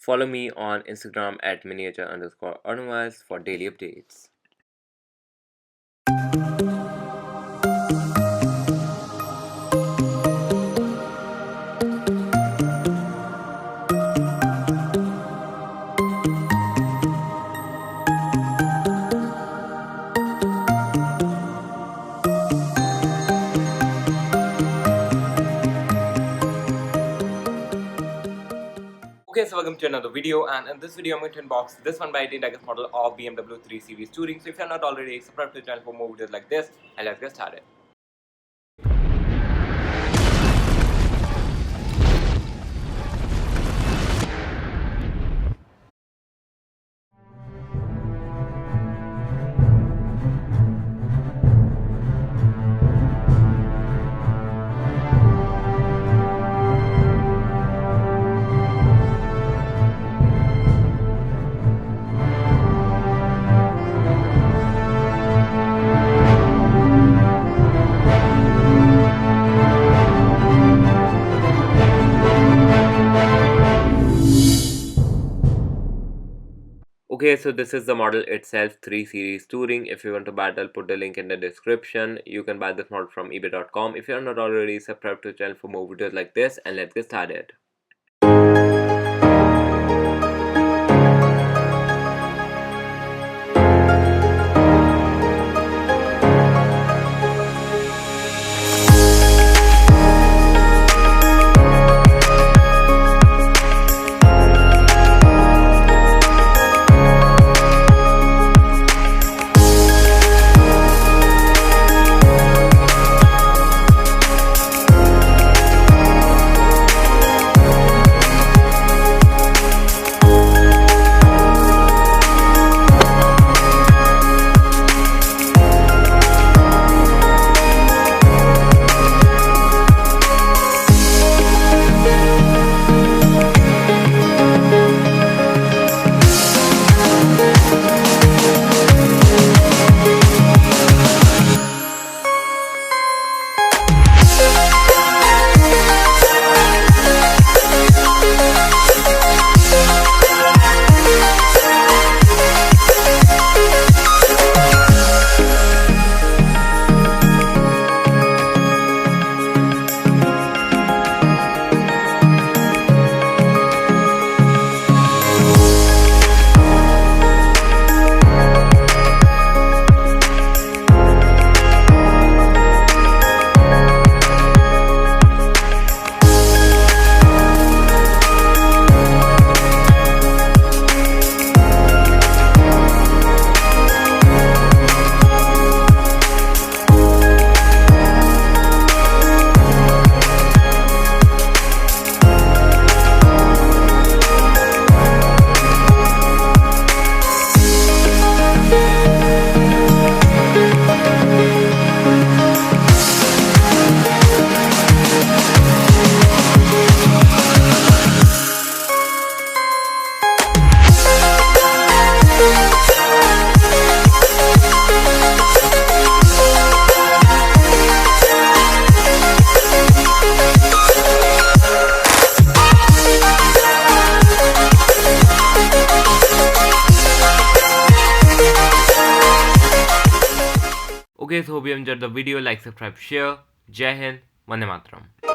Follow me on Instagram at miniature_automobiles for daily updates. Okay, so welcome to another video, and in this video I'm going to unbox this 1/18 Diecast model of BMW 3 Series Touring. So if you're not already, subscribe to the channel for more videos like this, and let's get started. Okay, so this is the model itself, 3 Series Touring. If you want to buy it, I'll put the link in the description. You can buy this model from ebay.com. If you're not already, subscribe to the channel for more videos like this, and let's get started. Okay, so hope you enjoyed the video. Like, subscribe, share. Jai Hind, Vande Mataram.